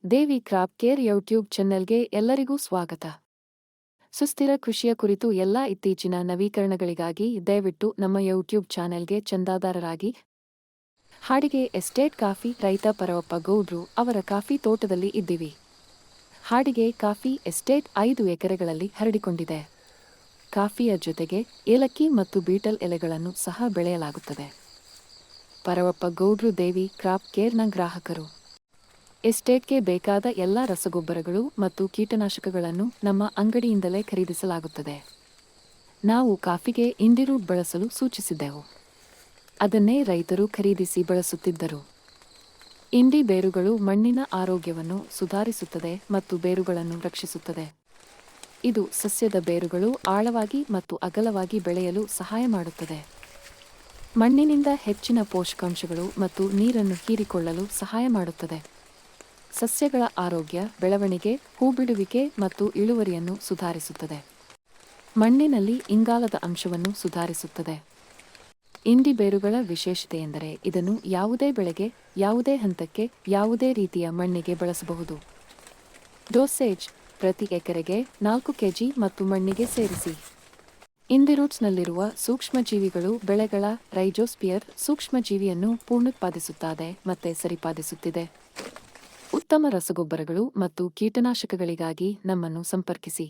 ದೇವಿ crop care YouTube ಚಾನೆಲ್ಗೆ ಎಲ್ಲರಿಗೂ ಸ್ವಾಗತ. ಸುಸ್ಥಿರ ಕೃಷಿಯ ಕುರಿತು ಎಲ್ಲಾ ಇತ್ತೀಚಿನ ನವೀಕರಣಗಳಿಗಾಗಿ ದಯವಿಟ್ಟು ನಮ್ಮ ಯೂಟ್ಯೂಬ್ ಚಾನೆಲ್ಗೆ ಚಂದಾದಾರರಾಗಿ. ಹಾಡಿಗೆ ಎಸ್ಟೇಟ್ ಕಾಫಿ ರೈತ ಪರವಪ್ಪ ಗೌಡ್ರು ಅವರ ಕಾಫಿ ತೋಟದಲ್ಲಿ ಇದ್ದೀವಿ. ಹಾಡಿಗೆ ಕಾಫಿ ಎಸ್ಟೇಟ್ 5 ಎಕರೆಗಳಲ್ಲಿ ಹರಡಿಕೊಂಡಿದೆ. ಕಾಫಿಯ ಜೊತೆಗೆ ಏಲಕ್ಕಿ ಮತ್ತು ಬೀಟಲ್ ಎಲೆಗಳನ್ನು ಸಹ ಬೆಳೆಯಲಾಗುತ್ತದೆ. ಪರವಪ್ಪ ಗೌಡ್ರು ದೇವಿ ಕ್ರಾಪ್ ಕೇರ್ನ ಗ್ರಾಹಕರು. ಎಸ್ಟೇಟ್ಗೆ ಬೇಕಾದ ಎಲ್ಲಾ ರಸಗೊಬ್ಬರಗಳು ಮತ್ತು ಕೀಟನಾಶಕಗಳನ್ನು ನಮ್ಮ ಅಂಗಡಿಯಿಂದಲೇ ಖರೀದಿಸಲಾಗುತ್ತದೆ. ನಾವು ಕಾಫಿಗೆ ಇಂಡಿರೂಟ್ ಬಳಸಲು ಸೂಚಿಸಿದ್ದೆವು. ಅದನ್ನೇ ರೈತರು ಖರೀದಿಸಿ ಬಳಸುತ್ತಿದ್ದರು. ಇಂಡಿ ಬೇರುಗಳು ಮಣ್ಣಿನ ಆರೋಗ್ಯವನ್ನು ಸುಧಾರಿಸುತ್ತದೆ ಮತ್ತು ಬೇರುಗಳನ್ನು ರಕ್ಷಿಸುತ್ತದೆ. ಇದು ಸಸ್ಯದ ಬೇರುಗಳು ಆಳವಾಗಿ ಮತ್ತು ಅಗಲವಾಗಿ ಬೆಳೆಯಲು ಸಹಾಯ ಮಾಡುತ್ತದೆ. ಮಣ್ಣಿನಿಂದ ಹೆಚ್ಚಿನ ಪೋಷಕಾಂಶಗಳು ಮತ್ತು ನೀರನ್ನು ಹೀರಿಕೊಳ್ಳಲು ಸಹಾಯ ಮಾಡುತ್ತದೆ. ಸಸ್ಯಗಳ ಆರೋಗ್ಯ, ಬೆಳವಣಿಗೆ, ಹೂಬಿಡುವಿಕೆ ಮತ್ತು ಇಳುವರಿಯನ್ನು ಸುಧಾರಿಸುತ್ತದೆ. ಮಣ್ಣಿನಲ್ಲಿ ಇಂಗಾಲದ ಅಂಶವನ್ನು ಸುಧಾರಿಸುತ್ತದೆ. ಇಂಡಿ ಬೇರುಗಳ ವಿಶೇಷತೆಯೆಂದರೆ ಇದನ್ನು ಯಾವುದೇ ಬೆಳೆಗೆ, ಯಾವುದೇ ಹಂತಕ್ಕೆ, ಯಾವುದೇ ರೀತಿಯ ಮಣ್ಣಿಗೆ ಬಳಸಬಹುದು. ಡೋಸೇಜ್: ಪ್ರತಿ ಎಕರೆಗೆ 4 ಕೆಜಿ ಮತ್ತು ಮಣ್ಣಿಗೆ ಸೇರಿಸಿ. ಇಂಡಿರೂಟ್ಸ್ನಲ್ಲಿರುವ ಸೂಕ್ಷ್ಮಜೀವಿಗಳು ಬೆಳೆಗಳ ರೈಜೋಸ್ಪಿಯರ್ ಸೂಕ್ಷ್ಮಜೀವಿಯನ್ನು ಪುನರುತ್ಪಾದಿಸುತ್ತದೆ ಮತ್ತು ಸರಿಪಡಿಸುತ್ತಿದೆ. ಉತ್ತಮ ರಸಗೊಬ್ಬರಗಳು ಮತ್ತು ಕೀಟನಾಶಕಗಳಿಗಾಗಿ ನಮ್ಮನ್ನು ಸಂಪರ್ಕಿಸಿ.